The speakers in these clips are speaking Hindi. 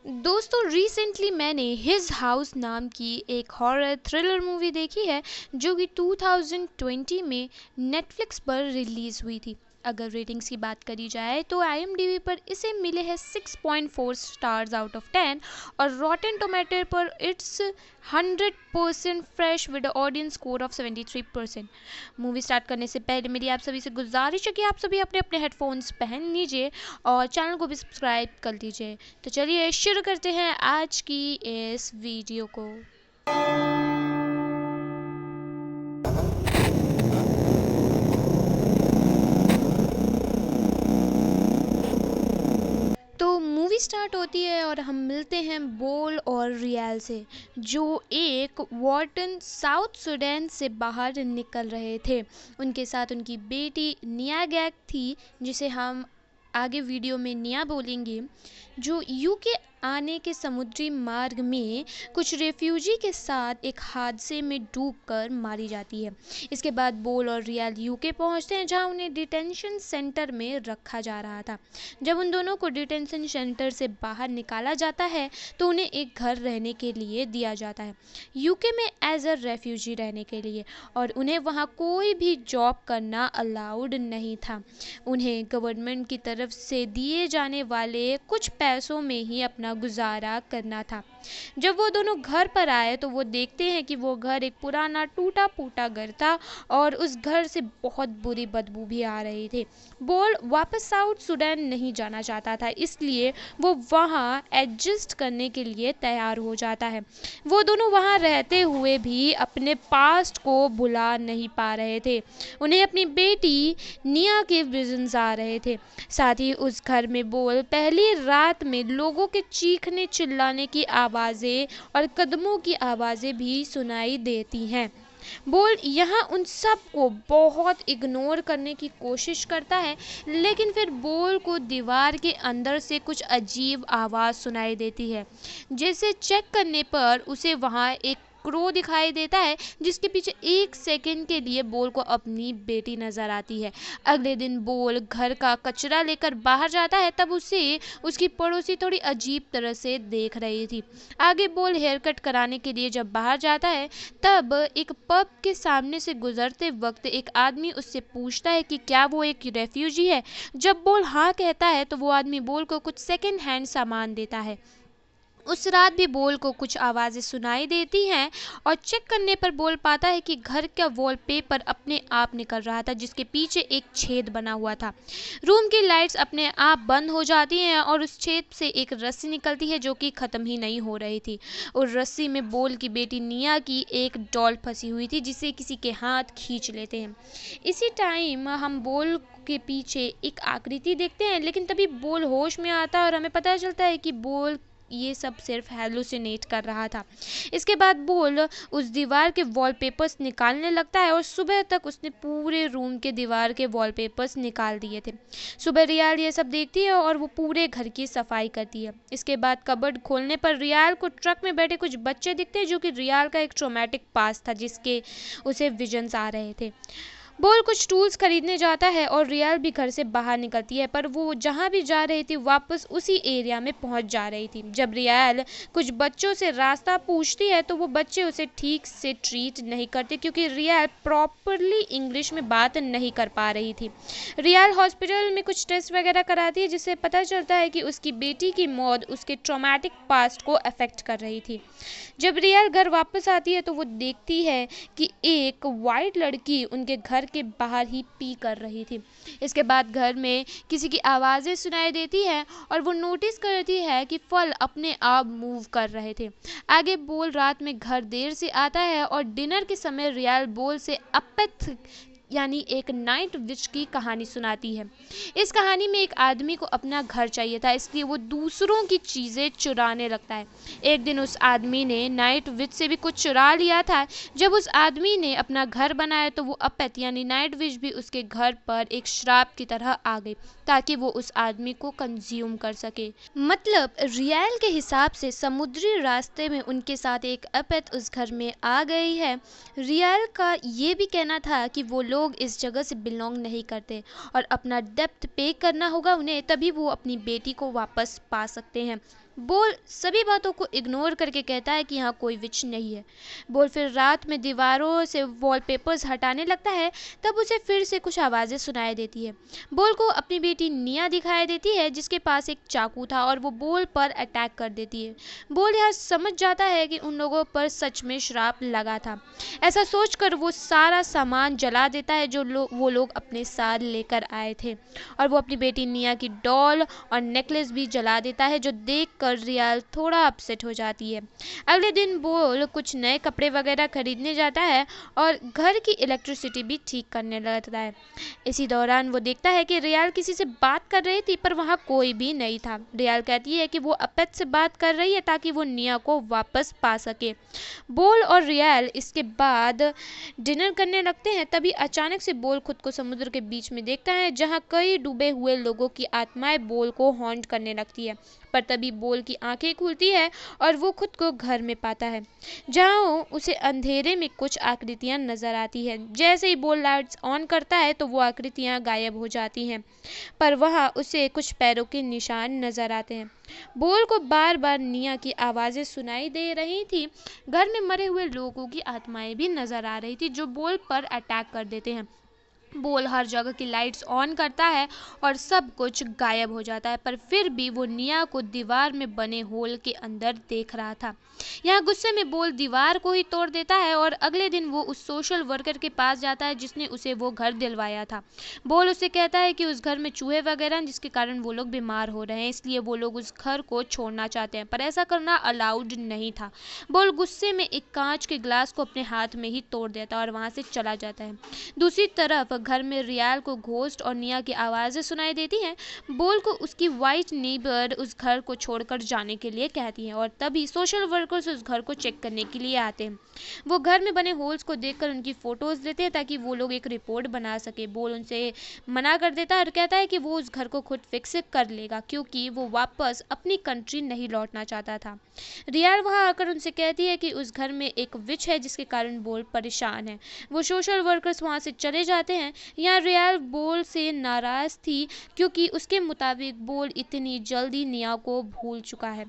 दोस्तों रिसेंटली मैंने हिज हाउस नाम की एक हॉरर थ्रिलर मूवी देखी है जो कि 2020 में नेटफ्लिक्स पर रिलीज़ हुई थी। अगर रेटिंग्स की बात करी जाए तो IMDb पर इसे मिले हैं 6.4 स्टार्स आउट ऑफ 10 और रॉटन टोमेटो पर it's 100% fresh with audience score of 73%। Movie start करने से पहले मेरी आप सभी से गुजारिश है कि आप सभी अपने अपने हेडफोन्स पहन लीजिए और चैनल को भी सब्सक्राइब कर लीजिए। तो चलिए शुरू करते हैं आज की इस वीडियो को। तो मूवी स्टार्ट होती है और हम मिलते हैं बोल और रियाल से, जो एक वार्टन साउथ सूडान से बाहर निकल रहे थे। उनके साथ उनकी बेटी निया गैग थी, जिसे हम आगे वीडियो में निया बोलेंगे, जो यूके आने के समुद्री मार्ग में कुछ रेफ्यूजी के साथ एक हादसे में डूबकर मारी जाती है। इसके बाद बोल और रियाल यूके पहुंचते हैं, जहां उन्हें डिटेंशन सेंटर में रखा जा रहा था। जब उन दोनों को डिटेंशन सेंटर से बाहर निकाला जाता है तो उन्हें एक घर रहने के लिए दिया जाता है, यूके में एज अ रेफ्यूजी रहने के लिए, और उन्हें वहां कोई भी जॉब करना अलाउड नहीं था। उन्हें गवर्नमेंट की तरफ से दिए जाने वाले कुछ पैसों में ही अपना गुजारा करना था। जब वो दोनों घर पर आए तो वो देखते हैं कि वो घर एक पुराना टूटा फूटा घर था और उस घर से बहुत बुरी बदबू भी आ रही थी। बोल वापस साउथ सूडान नहीं जाना चाहता था, इसलिए वो वहाँ एडजस्ट करने के लिए तैयार हो जाता है। वो दोनों वहाँ रहते हुए भी अपने पास्ट को भुला नहीं पा रहे थे। उन्हें अपनी बेटी निया के विजन्स आ रहे थे। साथ ही उस घर में बोल पहली रात में लोगों के चीखने चिल्लाने की आवाज़ें और कदमों की आवाज़ें भी सुनाई देती हैं। बोल यहाँ उन सब को बहुत इग्नोर करने की कोशिश करता है, लेकिन फिर बोल को दीवार के अंदर से कुछ अजीब आवाज़ सुनाई देती है, जैसे चेक करने पर उसे वहाँ एक क्रो दिखाई देता है, जिसके पीछे एक सेकंड के लिए बोल को अपनी बेटी नज़र आती है। अगले दिन बोल घर का कचरा लेकर बाहर जाता है, तब उसे उसकी पड़ोसी थोड़ी अजीब तरह से देख रही थी। आगे बोल हेयर कट कराने के लिए जब बाहर जाता है, तब एक पब के सामने से गुजरते वक्त एक आदमी उससे पूछता है कि क्या वो एक रेफ्यूजी है। जब बोल हाँ कहता है तो वो आदमी बोल को कुछ सेकंड हैंड सामान देता है। उस रात भी बोल को कुछ आवाज़ें सुनाई देती हैं और चेक करने पर बोल पाता है कि घर का वॉलपेपर अपने आप निकल रहा था, जिसके पीछे एक छेद बना हुआ था। रूम की लाइट्स अपने आप बंद हो जाती हैं और उस छेद से एक रस्सी निकलती है, जो कि ख़त्म ही नहीं हो रही थी। और रस्सी में बोल की बेटी निया की एक डॉल फंसी हुई थी, जिसे किसी के हाथ खींच लेते हैं। इसी टाइम हम बोल के पीछे एक आकृति देखते हैं, लेकिन तभी बोल होश में आता है और हमें पता चलता है कि बोल ये सब सिर्फ हेलुसिनेट कर रहा था। इसके बाद बोल उस दीवार के वॉलपेपर्स निकालने लगता है और सुबह तक उसने पूरे रूम के दीवार के वॉलपेपर्स निकाल दिए थे। सुबह रियाल ये सब देखती है और वो पूरे घर की सफाई करती है। इसके बाद कबर्ड खोलने पर रियाल को ट्रक में बैठे कुछ बच्चे दिखते हैं, जो कि रियाल का एक ट्रॉमेटिक पास्ट था, जिसके उसे विजन्स आ रहे थे। बोल कुछ टूल्स खरीदने जाता है और रियाल भी घर से बाहर निकलती है, पर वो जहाँ भी जा रही थी वापस उसी एरिया में पहुँच जा रही थी। जब रियाल कुछ बच्चों से रास्ता पूछती है तो वो बच्चे उसे ठीक से ट्रीट नहीं करते, क्योंकि रियाल प्रॉपरली इंग्लिश में बात नहीं कर पा रही थी। रियाल हॉस्पिटल में कुछ टेस्ट वगैरह कराती है, जिससे पता चलता है कि उसकी बेटी की मौत उसके ट्रॉमेटिक पास्ट को अफेक्ट कर रही थी। जब रियाल घर वापस आती है तो वो देखती है कि एक वाइट लड़की उनके घर के बाहर ही पी कर रही थी। इसके बाद घर में किसी की आवाज़ें सुनाई देती हैं और वो नोटिस करती है कि फल अपने आप मूव कर रहे थे। आगे बोल रात में घर देर से आता है और डिनर के समय रियाल बोल से अपेथ यानी एक नाइट विच की कहानी सुनाती है। इस कहानी में एक आदमी को अपना घर चाहिए था, इसलिए वो दूसरों की चीज़ें चुराने लगता है। एक दिन उस आदमी ने नाइट विच से भी कुछ चुरा लिया था। जब उस आदमी ने अपना घर बनाया तो वो अपेथ यानी नाइट विच भी उसके घर पर एक श्राप की तरह आ गई, ताकि वो उस आदमी को कंज्यूम कर सके। मतलब रियाल के हिसाब से समुद्री रास्ते में उनके साथ एक अपेथ उस घर में आ गई है। रियाल का ये भी कहना था कि वो लोग इस जगह से बिलोंग नहीं करते और अपना डेप्थ पे करना होगा उन्हें, तभी वो अपनी बेटी को वापस पा सकते हैं। बोल सभी बातों को इग्नोर करके कहता है कि यहाँ कोई विच नहीं है। बोल फिर रात में दीवारों से वॉलपेपर्स हटाने लगता है, तब उसे फिर से कुछ आवाज़ें सुनाई देती है। बोल को अपनी बेटी निया दिखाई देती है जिसके पास एक चाकू था और वो बोल पर अटैक कर देती है। बोल यहाँ समझ जाता है कि उन लोगों पर सच में श्राप लगा था। ऐसा सोचकर वो सारा सामान जला देता है जो वो लोग अपने साथ लेकर आए थे, और वो अपनी बेटी निया की डॉल और नेकलेस भी जला देता है, जो देखकर रियाल थोड़ा अपसेट हो जाती है। अगले दिन बोल कुछ नए कपड़े वगैरह खरीदने जाता है और घर की इलेक्ट्रिसिटी भी ठीक करने लगता है। इसी दौरान वो देखता है कि रियाल किसी से बात कर रही थी, पर वहाँ कोई भी नहीं था। रियाल कहती है कि वो अपेट से बात कर रही है ताकि वो निया को वापस पा सके। बोल और रियाल इसके बाद डिनर करने लगते हैं। तभी अचानक से बोल खुद को समुद्र के बीच में देखता है जहाँ कई डूबे हुए लोगों की आत्माएं बोल को हॉन्ट करने लगती है। पर तभी बोल की आंखें खुलती है और वो खुद को घर में पाता है जहाँ उसे अंधेरे में कुछ आकृतियां नजर आती है। जैसे ही बोल लाइट्स ऑन करता है तो वो आकृतियां गायब हो जाती हैं, पर वहाँ उसे कुछ पैरों के निशान नजर आते हैं। बोल को बार बार निया की आवाज़ें सुनाई दे रही थी। घर में मरे हुए लोगों की आत्माएं भी नजर आ रही थी जो बोल पर अटैक कर देते हैं। बोल हर जगह की लाइट्स ऑन करता है और सब कुछ गायब हो जाता है, पर फिर भी वो निया को दीवार में बने होल के अंदर देख रहा था। यहाँ गुस्से में बोल दीवार को ही तोड़ देता है और अगले दिन वो उस सोशल वर्कर के पास जाता है जिसने उसे वो घर दिलवाया था। बोल उसे कहता है कि उस घर में चूहे वगैरह हैं जिसके कारण वो लोग बीमार हो रहे हैं, इसलिए वो लोग उस घर को छोड़ना चाहते हैं, पर ऐसा करना अलाउड नहीं था। बोल गुस्से में एक कांच के ग्लास को अपने हाथ में ही तोड़ देता है और वहां से चला जाता है। दूसरी तरफ घर में रियाल को घोस्ट और निया की आवाज़ें सुनाई देती हैं। बोल को उसकी वाइट नेबर उस घर को छोड़कर जाने के लिए कहती है और तभी सोशल वर्कर्स उस घर को चेक करने के लिए आते हैं। वो घर में बने होल्स को देखकर उनकी फ़ोटोज़ लेते हैं ताकि वो लोग एक रिपोर्ट बना सके। बोल उनसे मना कर देता है और कहता है कि वो उस घर को खुद फिक्स कर लेगा क्योंकि वो वापस अपनी कंट्री नहीं लौटना चाहता था। रियाल वहाँ आकर उनसे कहती है कि उस घर में एक विच है जिसके कारण बोल परेशान है। वो सोशल वर्कर्स वहाँ से चले जाते हैं। यहाँ रियाल बोल से नाराज़ थी क्योंकि उसके मुताबिक बोल इतनी जल्दी निया को भूल चुका है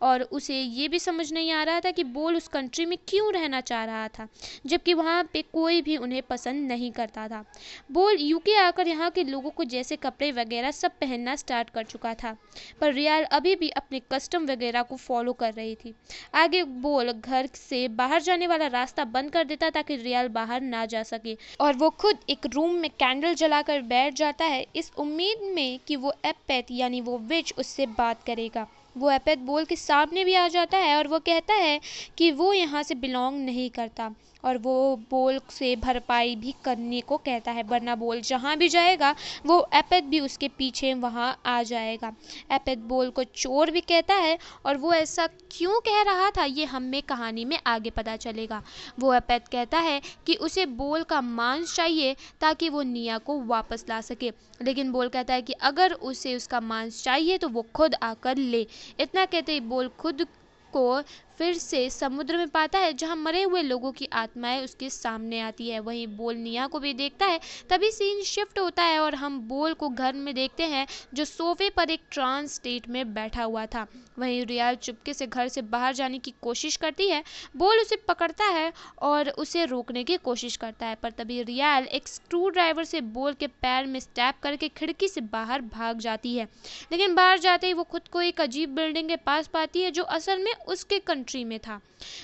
और उसे ये भी समझ नहीं आ रहा था कि बोल उस कंट्री में क्यों रहना चाह रहा था जबकि वहाँ पे कोई भी उन्हें पसंद नहीं करता था। बोल यूके आकर यहाँ के लोगों को जैसे कपड़े वगैरह सब पहनना स्टार्ट कर चुका था, पर रियाल अभी भी अपने कस्टम वगैरह को फॉलो कर रही थी। आगे बोल घर से बाहर जाने वाला रास्ता बंद कर देता ताकि रियाल बाहर ना जा सके और वो खुद एक रूम में कैंडल जलाकर बैठ जाता है इस उम्मीद में कि वो एपेट यानी वो विच उससे बात करेगा। वो एपेट बोल के सामने भी आ जाता है और वो कहता है कि वो यहाँ से बिलोंग नहीं करता और वो बोल से भरपाई भी करने को कहता है, वरना बोल जहाँ भी जाएगा वो एपेट भी उसके पीछे वहाँ आ जाएगा। एपेट बोल को चोर भी कहता है और वो ऐसा क्यों कह रहा था ये हमें कहानी में आगे पता चलेगा। वो एपेट कहता है कि उसे बोल का मांस चाहिए ताकि वो निया को वापस ला सके, लेकिन बोल कहता है कि अगर उसे उसका मांस चाहिए तो वो खुद आकर ले। इतना कहते ही बोल खुद को फिर से समुद्र में पाता है जहां मरे हुए लोगों की आत्माएं उसके सामने आती है। वहीं बोल निया को भी देखता है। तभी सीन शिफ्ट होता है और हम बोल को घर में देखते हैं जो सोफे पर एक ट्रांस स्टेट में बैठा हुआ था। वहीं रियाल चुपके से घर से बाहर जाने की कोशिश करती है। बोल उसे पकड़ता है और उसे रोकने की कोशिश करता है, पर तभी रियाल एक स्क्रू ड्राइवर से बोल के पैर में स्टैब करके खिड़की से बाहर भाग जाती है। लेकिन बाहर जाते ही वो खुद को एक अजीब बिल्डिंग के पास पाती है जो असल में उसके कंट्री में था।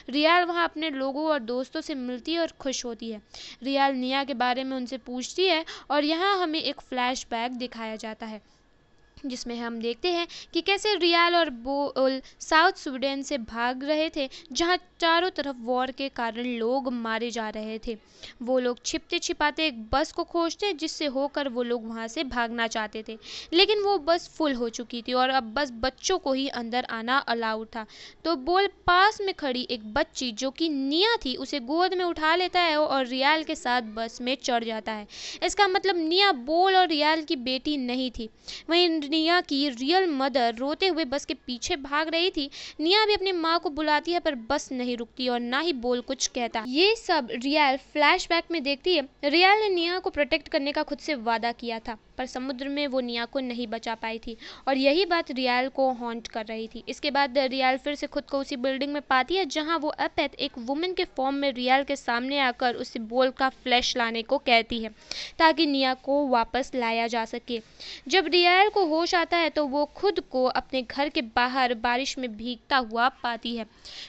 रियाल वहाँ अपने लोगों और दोस्तों से मिलती है और खुश होती है। रियाल निया के बारे में उनसे पूछती है और यहाँ हमें एक फ्लैशबैक दिखाया जाता है जिसमें हम देखते हैं कि कैसे रियाल और बोल साउथ स्वीडन से भाग रहे थे जहां चारों तरफ वॉर के कारण लोग मारे जा रहे थे। वो लोग छिपते छिपाते एक बस को खोजते जिससे होकर वो लोग वहां से भागना चाहते थे, लेकिन वो बस फुल हो चुकी थी और अब बस बच्चों को ही अंदर आना अलाउड था। तो बोल पास में खड़ी एक बच्ची जो कि निया थी उसे गोद में उठा लेता है और रियाल के साथ बस में चढ़ जाता है। इसका मतलब निया बोल और रियाल की बेटी नहीं थी। वहीं निया की रियल मदर रोते हुए बस के पीछे भाग रही थी। निया भी अपनी माँ को बुलाती है पर बस नहीं रुकती और ना ही बोल कुछ कहता। ये सब रियाल फ्लैशबैक में देखती है। रियाल ने निया को प्रोटेक्ट करने का खुद से वादा किया था, पर समुद्र में वो निया को नहीं बचा पाई थी और यही बात रियाल को हॉन्ट कर रही थी। इसके बाद रियाल फिर से खुद को उसी बिल्डिंग में पाती है जहाँ वो एपेथ एक वुमन के फॉर्म में रियाल के सामने आकर उसे बोल का फ्लैश लाने को कहती है ताकि निया को वापस लाया जा सके। जब रियाल को होश आता है तो वो खुद को अपने घर के बाहर बारिश में भीगता हुआ पाती है।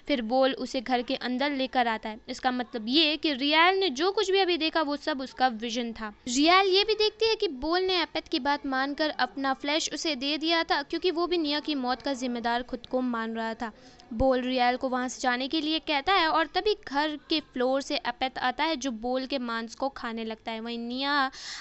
फिर बोल उसे घर के अंदर लेकर आता है। इसका मतलब ये कि रियाल ने जो कुछ भी अभी देखा वो सब उसका विजन था। रियाल ये भी देखती है कि बोल ने एपेथ की बात मानकर अपना फ्लैश उसे दे दिया था क्योंकि वो भी निया की मौत का जिम्मेदार खुद को मान रहा था। बोल रियाल को वहां से जाने के लिए कहता है और तभी घर के फ्लोर से एपेथ आता है जो बोल के मांस को खाने लगता है। वहीं निया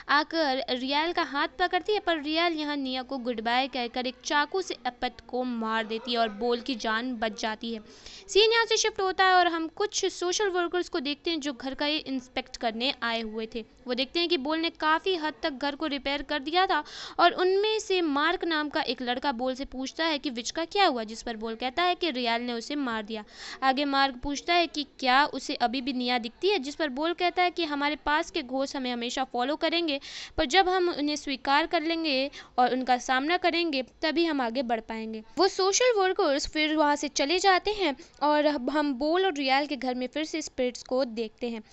आकर रियाल का हाथ पकड़ती है पर रियाल यहाँ निया को गुड बाय कहकर एक चाकू से एपेथ को मार देती है और बोल की जान बच जाती है। सीन यहाँ से शिफ्ट होता है और हम कुछ सोशल वर्कर्स को देखते हैं जो घर का ये इंस्पेक्ट करने आए हुए थे। वो देखते हैं कि बोल ने काफ़ी हद तक घर को रिपेयर कर दिया था और उनमें से मार्क नाम का एक लड़का बोल से पूछता है कि विच का क्या हुआ, जिस पर बोल कहता है कि रियाल ने उसे मार दिया। आगे मार्क पूछता है कि क्या उसे अभी भी निया दिखती है, जिस पर बोल कहता है कि हमारे पास के घोस्ट हमें हमेशा फॉलो करेंगे पर जब हम उन्हें स्वीकार कर लेंगे और उनका सामना करेंगे तभी हम आगे बढ़ पाएंगे। वो सोशल वर्कर्स फिर वहाँ से चले जाते हैं और अब हम बोल और रियाल के घर में फिर से स्पिरिट्स को देखते हैं।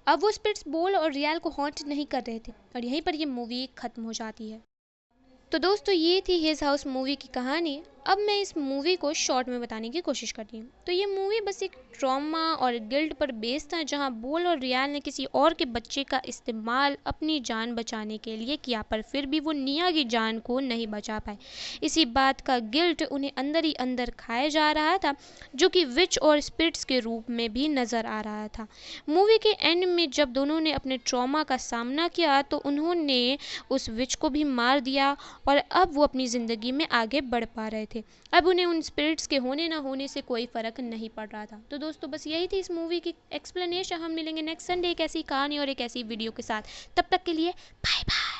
अब वो स्पिरिट्स बोल और रियाल को हॉन्ट नहीं कर रहे थे और यहीं पर ये मूवी खत्म हो जाती है। तो दोस्तों ये थी हिज हाउस मूवी की कहानी। अब मैं इस मूवी को शॉर्ट में बताने की कोशिश करती हूँ। तो ये मूवी बस एक ट्रॉमा और गिल्ट पर बेस्ड था जहाँ बोल और रियाल ने किसी और के बच्चे का इस्तेमाल अपनी जान बचाने के लिए किया पर फिर भी वो निया की जान को नहीं बचा पाए। इसी बात का गिल्ट उन्हें अंदर ही अंदर खाया जा रहा था जो कि विच और स्पिरिट्स के रूप में भी नज़र आ रहा था। मूवी के एंड में जब दोनों ने अपने ट्रॉमा का सामना किया तो उन्होंने उस विच को भी मार दिया और अब वो अपनी ज़िंदगी में आगे बढ़ पा रहे थे। अब उन्हें उन स्पिरिट्स के होने ना होने से कोई फ़र्क नहीं पड़ रहा था। तो दोस्तों बस यही थी इस मूवी की एक्सप्लेनेशन। हम मिलेंगे नेक्स्ट संडे एक ऐसी कहानी और एक ऐसी वीडियो के साथ। तब तक के लिए बाय बाय।